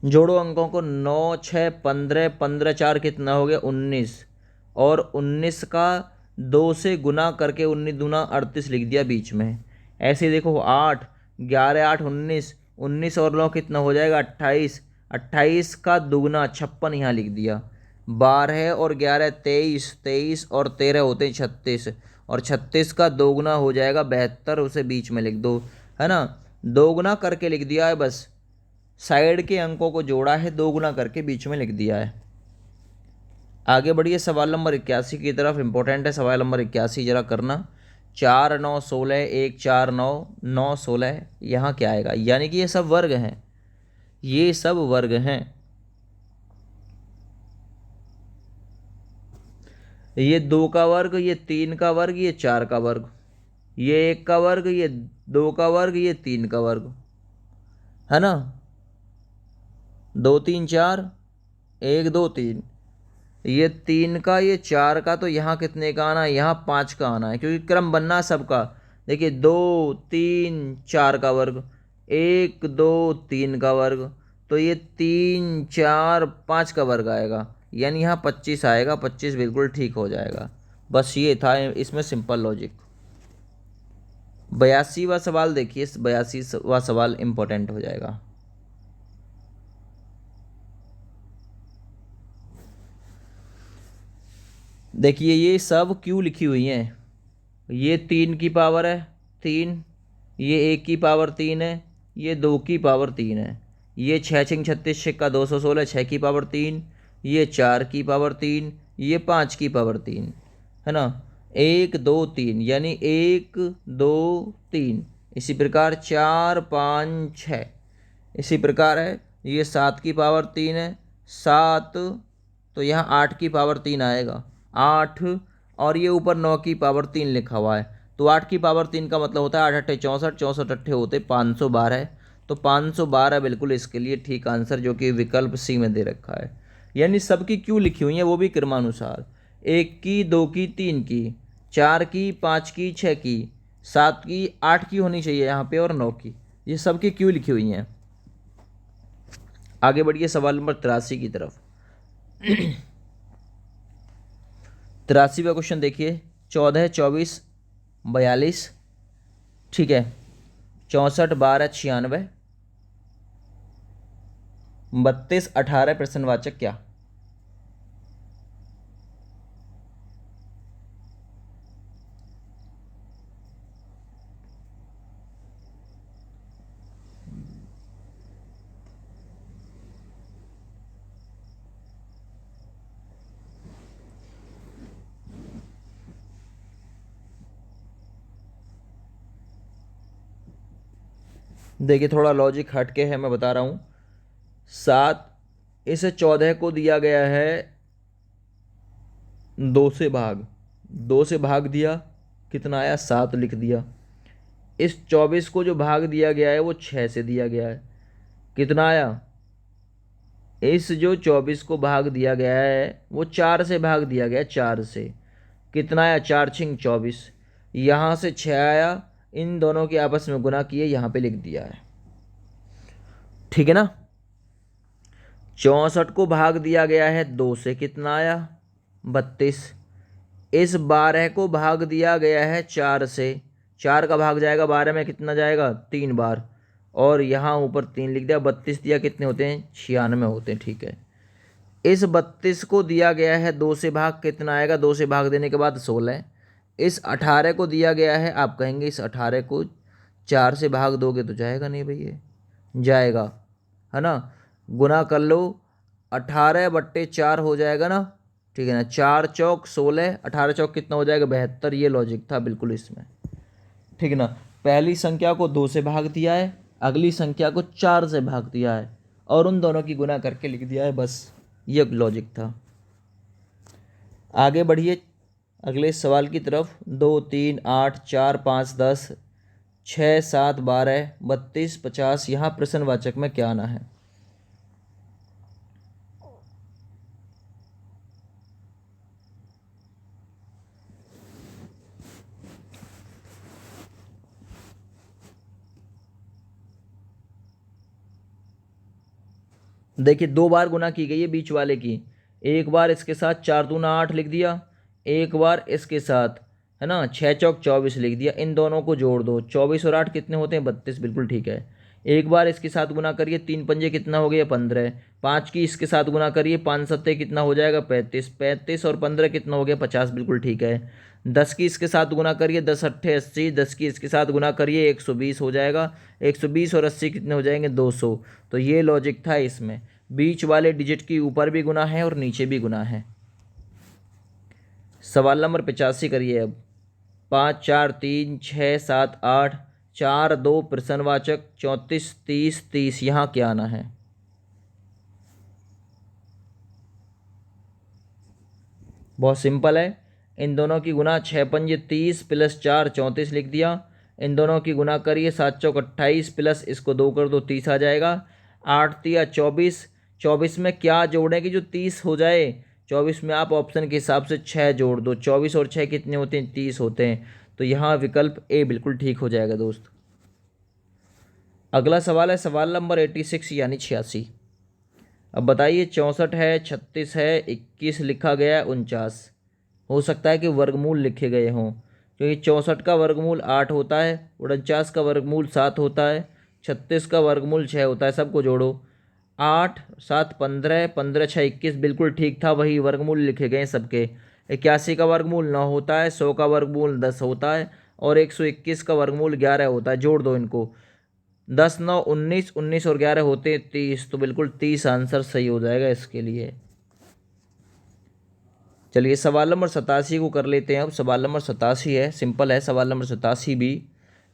जोड़ो अंकों को, 9 6 15, 15 4 कितना हो गया 19, और 19 का 2 से गुना करके 19 दूना 38 लिख दिया बीच में। ऐसे देखो 8 11 8 19, 19 और 9 कितना हो जाएगा 28, 28 का दुगना 56 यहाँ लिख दिया। 12 और 11 23, 23 और 13 होते हैं 36, और 36 का दोगुना हो जाएगा 72, उसे बीच में लिख दो, है ना। दोगुना करके लिख दिया है, बस साइड के अंकों को जोड़ा है, दोगुना करके बीच में लिख दिया है। आगे बढ़िए सवाल नंबर 81 की तरफ, इंपॉर्टेंट है सवाल नंबर 81, जरा करना। 4 9 16, 1 4 9 9 16, यहाँ क्या आएगा, यानी कि ये सब वर्ग हैं, ये सब वर्ग हैं। ये 2 का वर्ग, ये 3 का वर्ग, ये 4 का वर्ग, ये 1 का वर्ग, ये 2 का वर्ग, ये 3 का वर्ग, है ना। 2 3 4, 1 2 3, ये 3 का ये 4 का, तो यहाँ कितने का आना है, यहाँ 5 का आना है, क्योंकि क्रम बनना है सबका। देखिए 2 3 4 का वर्ग, 1 2 3 का वर्ग, तो ये 3 4 5 का वर्ग आएगा, यानी यहाँ 25 आएगा, 25 बिल्कुल ठीक हो जाएगा। बस ये था इसमें सिंपल लॉजिक। 82वां सवाल देखिए, 82वां सवाल इंपॉर्टेंट हो जाएगा। देखिए ये सब क्यों लिखी हुई हैं, ये 3 की पावर है 3, ये 1 की पावर 3 है, ये 2 की पावर 3 है, ये 6 6 36 6 का 216 6 की पावर 3, ये 4 की पावर 3, ये 5 की पावर 3, है ना। 1 2 3 यानी 1 2 3, इसी प्रकार 4 5 6, इसी प्रकार है, ये 7 की पावर 3 है 7, तो यहाँ 8 की पावर 3 आएगा 8, और ये ऊपर 9 की पावर 3 लिखा हुआ है, तो 8 की पावर 3 का मतलब होता है 8 8 64, 64 अट्ठे होते 512, तो 512 बिल्कुल इसके लिए ठीक आंसर, जो कि विकल्प सी में दे रखा है। यानी सबकी क्यों लिखी हुई है, वो भी क्रमानुसार, 1 की 2 की 3 की 4 की 5 की 6 की 7 की 8 की होनी चाहिए यहाँ पे, और 9 की, ये सबकी क्यों लिखी हुई हैं। आगे बढ़िए सवाल नंबर 83 की तरफ। 83वां क्वेश्चन देखिए। 14, 24, 42, ठीक है, 64, 12, 96, 32, 18 प्रश्नवाचक क्या? देखिए थोड़ा लॉजिक हटके है, मैं बता रहा हूँ। 7, इसे 14 को दिया गया है 2 से भाग, 2 से भाग दिया, कितना आया 7 लिख दिया। इस 24 को जो भाग दिया गया है वो 6 से दिया गया है, कितना आया। इस जो 24 को भाग दिया गया है वो 4 से भाग दिया गया, 4 से, कितना आया 4 छिंग 24। यहाँ से 6 आया, इन दोनों के आपस में गुना किए, यहाँ पे लिख दिया है, ठीक है ना। 64 को भाग दिया गया है 2 से, कितना आया 32। इस 12 को भाग दिया गया है 4 से, 4 का भाग जाएगा 12 में, कितना जाएगा 3 बार, और यहाँ ऊपर 3 लिख दिया। 32 दिया, कितने होते हैं 96 होते हैं, ठीक है। इस 32 को दिया गया है 2 से भाग, कितना आएगा, 2 से भाग देने के बाद 16। इस 18 को दिया गया है, आप कहेंगे इस 18 को 4 से भाग दोगे तो जाएगा नहीं भैया, जाएगा, है ना। गुना कर लो, 18/4 हो जाएगा ना, ठीक है ना। 4 चौक 16, 18 चौक कितना हो जाएगा 72। ये लॉजिक था बिल्कुल इसमें, ठीक है ना। पहली संख्या को 2 से भाग दिया है, अगली संख्या को 4 से भाग दिया है, और उन दोनों की गुना करके लिख दिया है, बस ये लॉजिक था। आगे बढ़िए अगले सवाल की तरफ। 2, 3, 8, 4, 5, 10, 6, 7, 12, 32, 50, यहाँ प्रश्नवाचक में क्या आना है? देखिए 2 बार गुना की गई है बीच वाले की, एक बार इसके साथ 4 दूना 8 लिख दिया, एक बार इसके साथ, है ना, 6 चौक 24 लिख दिया। इन दोनों को जोड़ दो, 24 और 8 कितने होते हैं 32, बिल्कुल ठीक है। एक बार इसके साथ गुना करिए, 3 पंजे कितना हो गया 15, 5 की इसके साथ गुना करिए, 5 सत्ते कितना हो जाएगा 35, 35 और 15 कितना हो गया 50, बिल्कुल ठीक है। 10 की इसके साथ गुना करिए, 10 अट्ठे 80, 10 की इसके साथ गुना करिए 120 हो जाएगा, 120 और 80 कितने हो जाएंगे 200। तो ये लॉजिक था इसमें, बीच वाले डिजिट की ऊपर भी गुना है और नीचे भी गुना है। सवाल नंबर 85 करिए अब। 5, 4, 3, 6, 7, 8, 4, 2 प्रश्नवाचक, 34, 30, 30, यहाँ क्या आना है? बहुत सिंपल है, इन दोनों की गुना 6 पंजे 30 प्लस 4 34 लिख दिया। इन दोनों की गुना करिए, 7 चौक 28 प्लस इसको 2 कर दो 30 आ जाएगा। 8 तिया 24, 24 में क्या जोड़ें कि जो 30 हो जाए? 24 में आप ऑप्शन के हिसाब से 6 जोड़ दो, 24 और 6 कितने होते हैं 30 होते हैं। तो यहाँ विकल्प ए बिल्कुल ठीक हो जाएगा दोस्त। अगला सवाल है सवाल नंबर 86 यानी 86। अब बताइए 64 है, 36 है, 21 लिखा गया है, 49। हो सकता है कि वर्गमूल लिखे गए हों, क्योंकि 64 का वर्गमूल 8 होता है, 49 का वर्गमूल 7 होता है, 36 का वर्गमूल 6 होता है। सबको जोड़ो, 8 7 15, 15 6 21, बिल्कुल ठीक था, वही वर्गमूल लिखे गए हैं सबके। 81 का वर्गमूल 9 होता है, 100 का वर्गमूल 10 होता है, और 121 का वर्गमूल 11 होता है। जोड़ दो इनको, 10 9 19, 19 और 11 होते 30, तो बिल्कुल 30 आंसर सही हो जाएगा इसके लिए। चलिए सवाल नंबर 87 को कर लेते हैं। अब सवाल नंबर 87 है, सिंपल है सवाल नंबर 87 भी।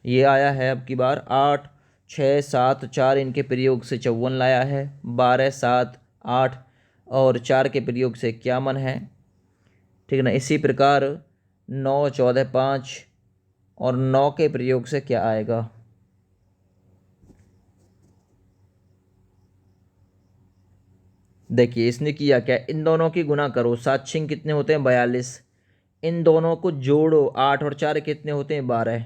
ये आया है अब की बार 8 6 7 4, इनके प्रयोग से 54 लाया है, 12 7 8 और 4 के प्रयोग से 51 है, ठीक है ना। इसी प्रकार 9 14 5 और 9 के प्रयोग से क्या आएगा? देखिए इसने किया क्या, इन दोनों की गुना करो, 7 6 कितने होते हैं 42, इन दोनों को जोड़ो, 8 और 4 कितने होते हैं 12,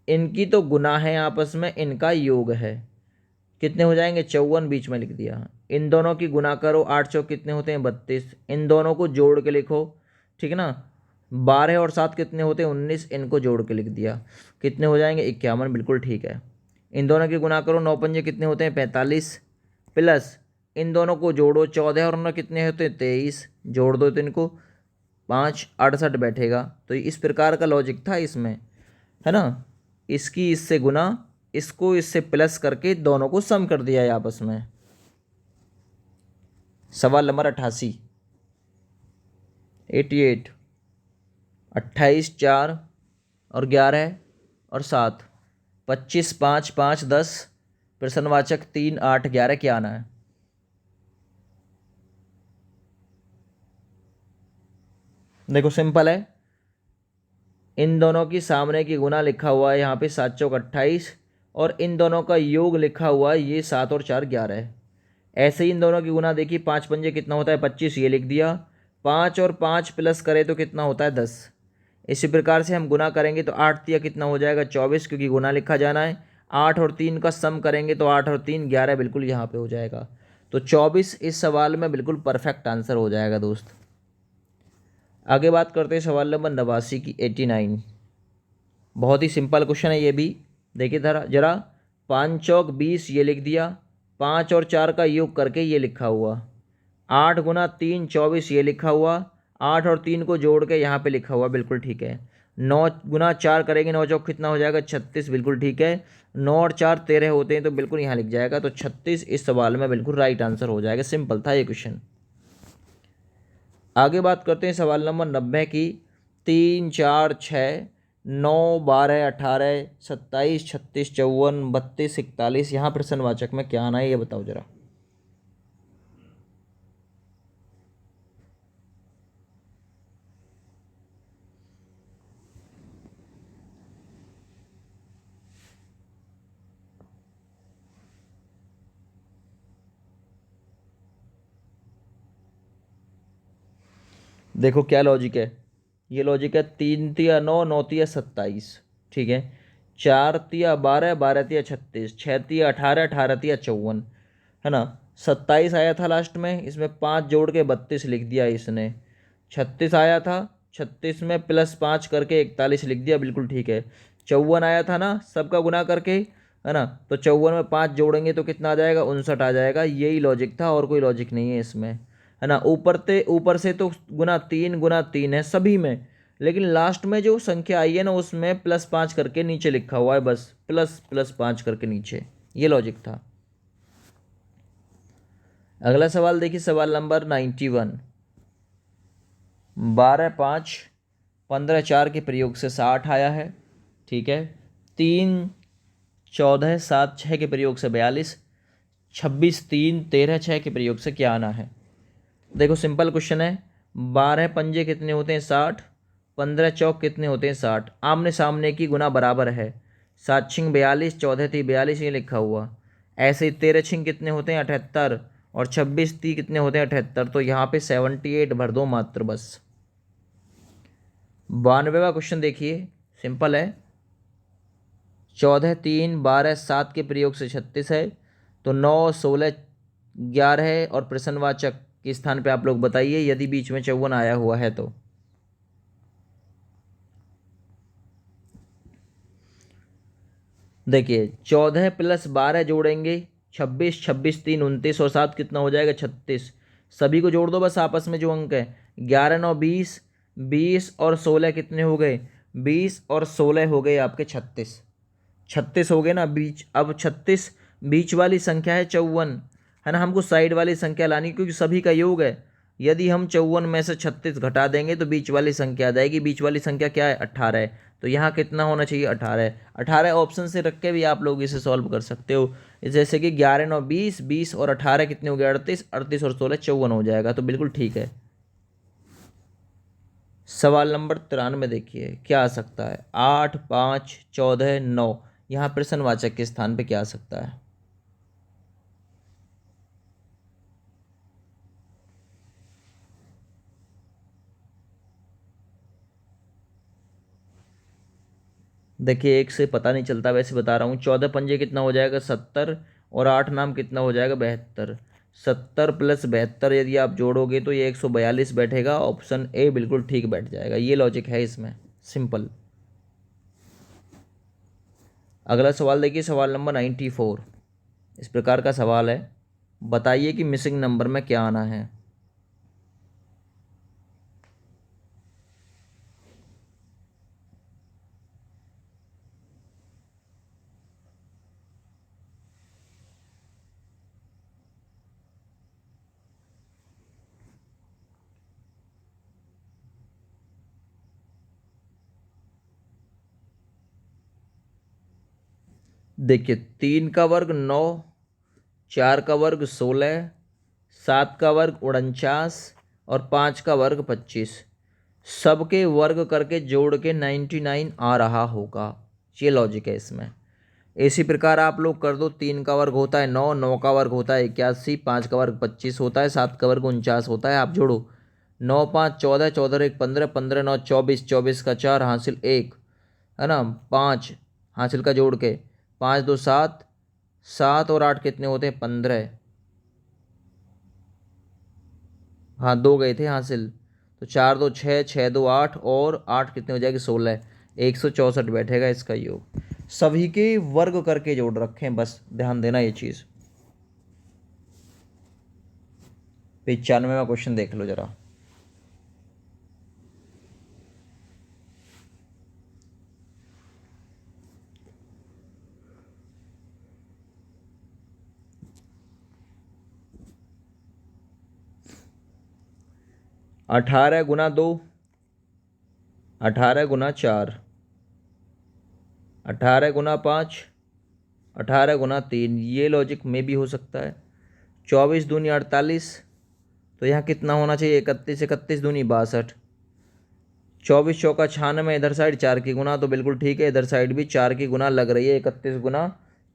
इनकी तो गुना है आपस में, इनका योग है, कितने हो जाएंगे 54, बीच में लिख दिया। इन दोनों की गुना करो, 8 चौक कितने होते हैं 32, इन दोनों को जोड़ के लिखो, ठीक है ना। 12 और 7 कितने होते हैं 19, इनको जोड़ के लिख दिया, कितने हो जाएंगे 51, बिल्कुल ठीक है। इन दोनों की गुना करो, 9 पंजे कितने होते हैं 45, प्लस इन दोनों को जोड़ो, 14 और 9 कितने होते हैं 23, जोड़ दो तो इनको 5 68 बैठेगा। तो इस प्रकार का लॉजिक था इसमें, है ना। इसकी इससे गुना, इसको इससे प्लस करके दोनों को सम कर दिया है आपस में। सवाल नंबर 88, 88, 28 4 और 11 और 7, 25 5 5 10, प्रश्नवाचक 3 8 11, क्या आना है। देखो सिंपल है, इन दोनों की सामने की गुना लिखा हुआ है यहाँ पे 7 चौक 28, और इन दोनों का योग लिखा हुआ है ये 7 और 4 11 है। ऐसे ही इन दोनों की गुना देखिए, 5 पंजे कितना होता है 25, ये लिख दिया, 5 और 5 प्लस करें तो कितना होता है 10। इसी प्रकार से हम गुना करेंगे तो 8 तिया कितना हो जाएगा 24, क्योंकि गुना लिखा जाना है। 8 और 3 का सम करेंगे तो 8 और 3 11, बिल्कुल यहाँ पे हो जाएगा। तो 24 इस सवाल में बिल्कुल परफेक्ट आंसर हो जाएगा दोस्त। आगे बात करते हैं सवाल नंबर 89 की, 89। बहुत ही सिंपल क्वेश्चन है ये भी। देखिए जरा जरा, 5 चौक 20, ये लिख दिया, 5 और 4 का योग करके ये लिखा हुआ, 8 गुना 3 24, ये लिखा हुआ, 8 और 3 को जोड़ के यहाँ पे लिखा हुआ, बिल्कुल ठीक है। 9 गुना 4 करेंगे, 9 चौक कितना हो जाएगा 36, बिल्कुल ठीक है। 9 और 4 13 होते हैं, तो बिल्कुल यहाँ लिख जाएगा, तो 36 इस सवाल में बिल्कुल राइट आंसर हो जाएगा। सिंपल था ये क्वेश्चन। आगे बात करते हैं सवाल नंबर 90 की, 3 4 6 9 12 18 27 36 54 32 41, यहाँ प्रश्नवाचक में क्या आना है ये बताओ जरा। देखो क्या लॉजिक है, ये लॉजिक है, 3 तिया 9, 9 तिया 27, ठीक है। 4 तिया 12, 12 तिया 36, 6 तिया 18, 18 तिया 54, है ना। 27 आया था लास्ट में, इसमें 5 जोड़ के 32 लिख दिया इसने। 36 आया था, 36 में प्लस 5 करके 41 लिख दिया, बिल्कुल ठीक है। 54 आया था ना, सबका गुना करके, है ना, तो 54 में 5 जोड़ेंगे तो कितना आ जाएगा 59 आ जाएगा। यही लॉजिक था, और कोई लॉजिक नहीं है इसमें, है ना। ऊपर से तो गुना तीन है सभी में, लेकिन लास्ट में जो संख्या आई है ना उसमें +5 करके नीचे लिखा हुआ है, बस ++5 करके नीचे, ये लॉजिक था। अगला सवाल देखिए, सवाल नंबर 91। 12 5 15 4 के प्रयोग से 60 आया है, ठीक है। 3 14 7 6 के प्रयोग से 42, 26 3 13 6 के प्रयोग से क्या आना है। देखो सिंपल क्वेश्चन है, 12 पंजे कितने होते हैं 60, 15 चौक कितने होते हैं 60, आमने सामने की गुना बराबर है। 7 छिंग 42, 14 थी 42, ये लिखा हुआ। ऐसे ही 13 छिंग कितने होते हैं 78, और 26 ती कितने होते हैं 78, तो यहाँ पे 78 भर दो मात्र बस। 92वां क्वेश्चन देखिए, सिंपल है। 14 3 12 7 के प्रयोग से 36 है, तो 9 16 11 है, और प्रश्नवाचक के स्थान पे आप लोग बताइए यदि बीच में 54 आया हुआ है तो। देखिए 14 + 12 जोड़ेंगे 26, 26 3 29, और 7 कितना हो जाएगा 36। सभी को जोड़ दो बस आपस में जो अंक है, 11 9 20, 20 और 16 कितने हो गए 20 और 16 हो गए आपके 36, 36 हो गए ना बीच। अब 36 बीच वाली संख्या है 54, है ना, हमको साइड वाली संख्या लानी, क्योंकि सभी का योग है। यदि हम 54 में से 36 घटा देंगे तो बीच वाली संख्या आ जाएगी। बीच वाली संख्या क्या है 18 है, तो यहाँ कितना होना चाहिए 18। 18 ऑप्शन से रख के भी आप लोग इसे सॉल्व कर सकते हो, जैसे कि 11 9 20, 20 और 18 कितने हो गए 38, 38 और 16 54 हो जाएगा, तो बिल्कुल ठीक है। सवाल नंबर 93 देखिए क्या आ सकता है, 8 5 14 9, यहाँ प्रश्नवाचक के स्थान पे क्या आ सकता है। देखिए एक से पता नहीं चलता, वैसे बता रहा हूँ। 14 पंजे कितना हो जाएगा 70, और 8 नाम कितना हो जाएगा 72। 70 + 72 यदि आप जोड़ोगे तो ये 142 बैठेगा। ऑप्शन ए बिल्कुल ठीक बैठ जाएगा। ये लॉजिक है इसमें, सिंपल। अगला सवाल देखिए, सवाल नंबर 94। इस प्रकार का सवाल है, बताइए कि मिसिंग नंबर में क्या आना है। देखिए, 3 का वर्ग 9, 4 का वर्ग 16, 7 का वर्ग 49 और 5 का वर्ग 25, सबके वर्ग करके जोड़ के 99 आ रहा होगा। ये लॉजिक है इसमें। इसी प्रकार आप लोग कर दो। 3 का वर्ग होता है 9, 9 का वर्ग होता है 81, 5 का वर्ग 25 होता है, 7 का वर्ग 49 होता है। आप जोड़ो 9 5 14, 14 1 15, 15 9 24, 24 का 4 हासिल 1, है ना, 5 हासिल का जोड़ के 5 2 7, 7 और 8 कितने होते हैं 15। हाँ, 2 गए थे हासिल, तो 4 2 6, 6 2 8 और 8 कितने हो जाएगी 16। 164 बैठेगा इसका योग। सभी के वर्ग करके जोड़ रखे हैं, बस ध्यान देना ये चीज़। 95वां क्वेश्चन देख लो जरा। अठारह गुना 2, 18 गुना 4, 18 गुना 5, 18 गुना 3। ये लॉजिक में भी हो सकता है। 24 दूनी 48, तो यहाँ कितना होना चाहिए 31, 31 दूनी 62, 24 चौका 96, इधर साइड 4 की गुना, तो बिल्कुल ठीक है, इधर साइड भी 4 की गुना लग रही है। 31 गुना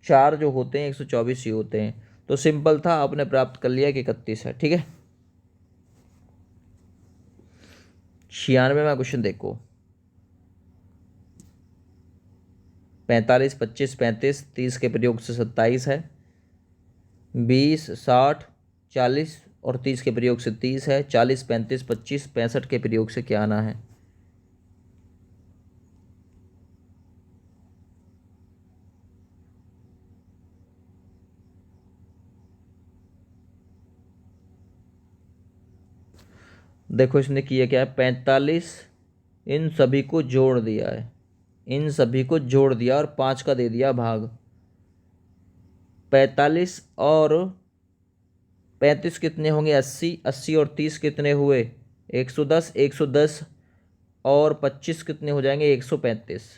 4 जो होते हैं 124 ही होते हैं। तो सिंपल था, आपने प्राप्त कर लिया कि 31 है। ठीक है। 96वां क्वेश्चन देखो। 45 25 35, 30 के प्रयोग से 27 है। 20 60 40 और 30 के प्रयोग से 30 है। 40 35 25 65 के प्रयोग से क्या आना है। देखो इसने किया क्या है, 45 इन सभी को जोड़ दिया है, इन सभी को जोड़ दिया और 5 का दे दिया भाग। 45 और 35 कितने होंगे 80, 80 और 30 कितने हुए 110, 110 और 25 कितने हो जाएंगे 135।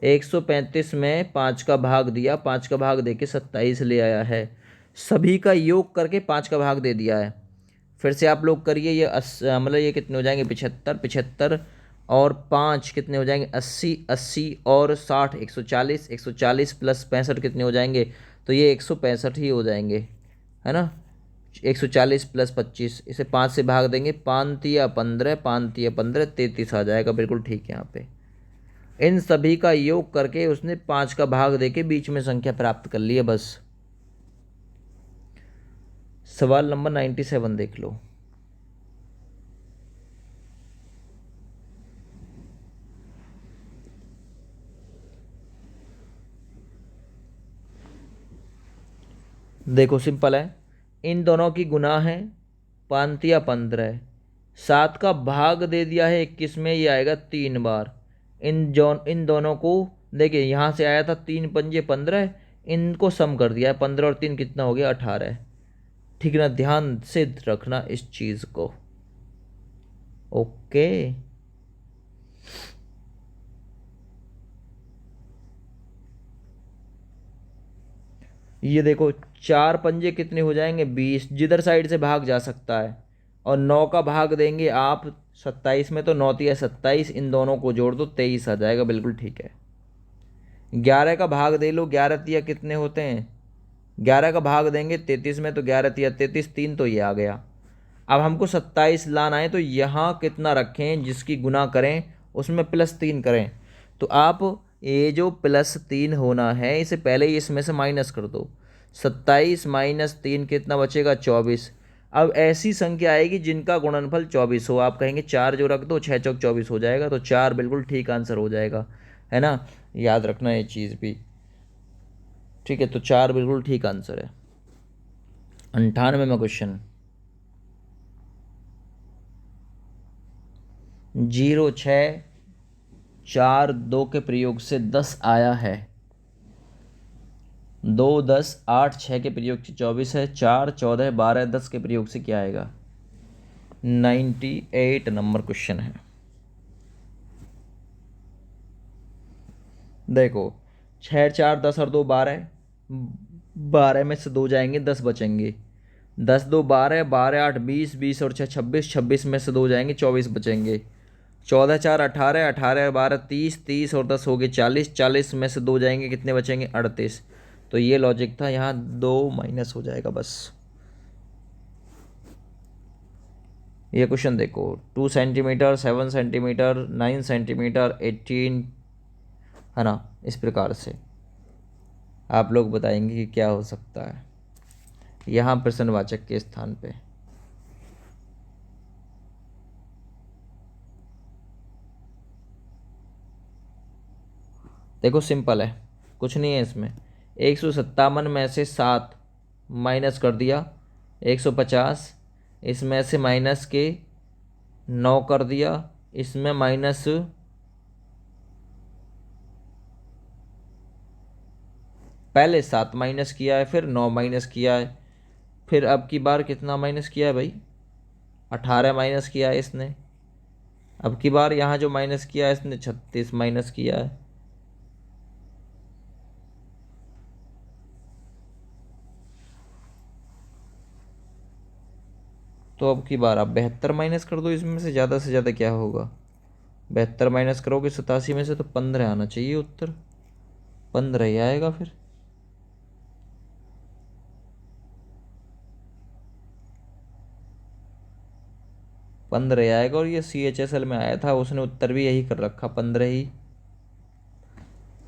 135 में 5 का भाग दिया, 5 का भाग दे के 27 ले आया है। सभी का योग करके 5 का भाग दे दिया है। फिर से आप लोग करिए, ये मतलब ये कितने हो जाएंगे 75, 75 और 5 कितने हो जाएंगे 80, 80 और 60 140, 140 प्लस 65 कितने हो जाएंगे, तो ये 165 ही हो जाएंगे, है ना। 140 प्लस 25, इसे 5 से भाग देंगे, 5 या 15, 5 या 15, 33 आ जाएगा। बिल्कुल ठीक है। यहाँ पे इन सभी का योग करके उसने 5 का भाग देके बीच में संख्या प्राप्त कर ली है, बस। सवाल नंबर 97 देख लो। देखो सिंपल है, इन दोनों की गुना है 5 या 15, 7 का भाग दे दिया है 21 में, ये आएगा 3 बार। इन दोनों को देखिए, यहाँ से आया था 3 पंजे 15, इनको सम कर दिया है, 15 और 3 कितना हो गया 18। ठीक है ना, ध्यान से रखना इस चीज़ को। ओके। ये देखो 4 पंजे कितने हो जाएंगे 20, जिधर साइड से भाग जा सकता है, और 9 का भाग देंगे आप 27 में, तो 9 तिया 27, इन दोनों को जोड़ दो 23 आ जाएगा। बिल्कुल ठीक है। 11 का भाग दे लो, 11 तिया कितने होते हैं, 11 का भाग देंगे 33 में, तो 11 तिया 33, 3 तो ये आ गया। अब हमको 27 लाना है, तो यहाँ कितना रखें जिसकी गुना करें उसमें +3 करें। तो आप ये जो +3 होना है, इसे पहले ही इसमें से माइनस कर दो। 27 माइनस 3 कितना बचेगा 24। अब ऐसी संख्या आएगी जिनका गुणनफल 24 हो, आप कहेंगे 4 जो रख दो, 6 चौक 24 हो जाएगा, तो 4 बिल्कुल ठीक आंसर हो जाएगा, है ना। याद रखना ये चीज़ भी, ठीक है। तो 4 बिल्कुल ठीक आंसर है। 98 में क्वेश्चन, 0 6 4 2 के प्रयोग से 10 आया है। 2 10 8 6 के प्रयोग से 24 है। 4 14 12 10 के प्रयोग से क्या आएगा? 98 नंबर क्वेश्चन है। देखो 6 4 10 और 2 12, 12 में से 2 जाएंगे 10 बचेंगे। 10 2 12, 12 8 20, 20 और 6 26, 26 में से 2 जाएंगे 24 बचेंगे। 14 4 18, 18 12 30, 30 और 10 हो गए 40, 40 में से 2 जाएंगे कितने बचेंगे? 38। तो ये लॉजिक था, यहाँ 2 माइनस हो जाएगा बस। ये क्वेश्चन देखो, 2 सेंटीमीटर, 7 सेंटीमीटर, 9 सेंटीमीटर, 18, है ना। इस प्रकार से आप लोग बताएंगे कि क्या हो सकता है यहाँ प्रश्नवाचक के स्थान पे। देखो सिंपल है, कुछ नहीं है इसमें। 157 में से 7 माइनस कर दिया, 150 इसमें से माइनस के 9 कर दिया, इसमें माइनस पहले 7 माइनस किया है, फिर 9 माइनस किया है, फिर अब की बार कितना माइनस किया है भाई? 18 माइनस किया है इसने। अब की बार यहाँ जो माइनस किया है इसने 36 माइनस किया है। तो अब की बार आप 72 माइनस कर दो, इसमें से ज़्यादा क्या होगा? 72 माइनस करोगे 87 में से तो 15 आना चाहिए उत्तर, 15 ही आएगा फिर। पंद्रह आएगा, और ये CHSL में आया था, उसने उत्तर भी यही कर रखा 15 ही।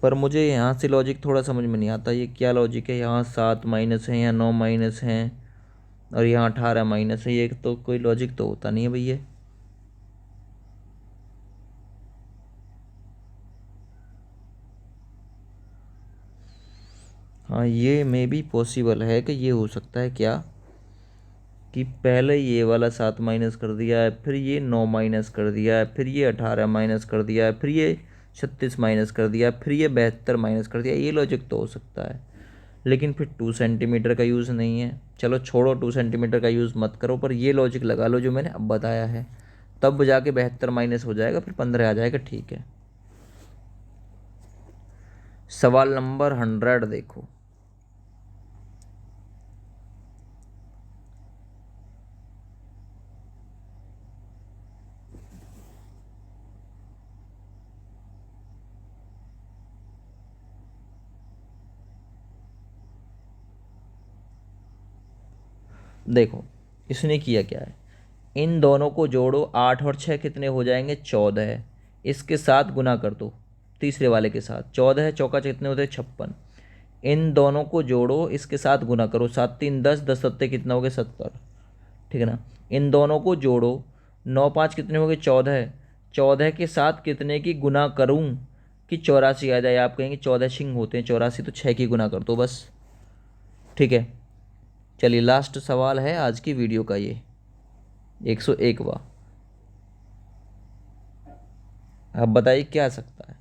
पर मुझे यहाँ से लॉजिक थोड़ा समझ में नहीं आता, ये क्या लॉजिक है? यहाँ 7 माइनस है, यहाँ 9 माइनस हैं, और यहाँ 18 माइनस है। ये तो कोई लॉजिक तो होता नहीं है भैया। हाँ, ये मे भी पॉसिबल है कि ये हो सकता है क्या, कि पहले ये वाला 7 माइनस कर दिया है, फिर ये 9 माइनस कर दिया है, फिर ये 18 माइनस कर दिया है, फिर ये 36 माइनस कर दिया, फिर ये 72 माइनस कर दिया। ये लॉजिक तो हो सकता है, लेकिन फिर 2 सेंटीमीटर का यूज़ नहीं है। चलो छोड़ो, 2 सेंटीमीटर का यूज़ मत करो, पर ये लॉजिक लगा लो जो मैंने अब बताया है, तब जाके 72 माइनस हो जाएगा, फिर 15 आ जाएगा। ठीक है। सवाल नंबर 100 देखो, देखो इसने किया क्या है, इन दोनों को जोड़ो, 8 और 6 कितने हो जाएंगे? 14। इसके साथ गुना कर दो, तीसरे वाले के साथ। 14 चौका कितने होते हैं? 56। इन दोनों को जोड़ो, इसके साथ गुना करो, 7 3 10, 10 सत्ते कितना हो गया? 70, ठीक है ना। इन दोनों को जोड़ो, 9 5 कितने हो गए? 14। 14 के साथ कितने की गुना करूं कि 84 आ जाए? आप कहेंगे 14 छिंग होते हैं 84, तो 6 की गुना कर दो बस, ठीक है। चलिए लास्ट सवाल है आज की वीडियो का, ये 101वां। अब बताइए क्या आ सकता है?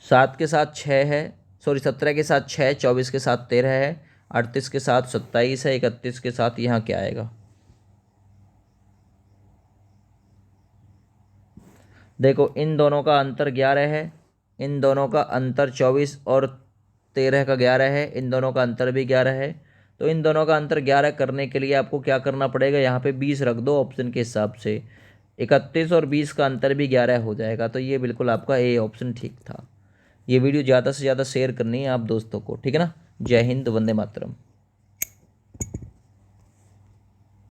7 के साथ 6 है, सॉरी 17 के साथ 6, 24 के साथ 13 है, 38 के साथ 27 है, 31 के साथ यहाँ क्या आएगा? देखो इन दोनों का अंतर 11 है, इन दोनों का अंतर 24 और 13 का 11 है, इन दोनों का अंतर भी 11 है। तो इन दोनों का अंतर 11 करने के लिए आपको क्या करना पड़ेगा? यहाँ पे 20 रख दो ऑप्शन के हिसाब से, 31 और 20 का अंतर भी 11 हो जाएगा। तो ये बिल्कुल आपका ए ऑप्शन ठीक था। ये वीडियो ज़्यादा से ज़्यादा शेयर करनी है आप दोस्तों को, ठीक है ना। जय हिंद, वंदे मातरम।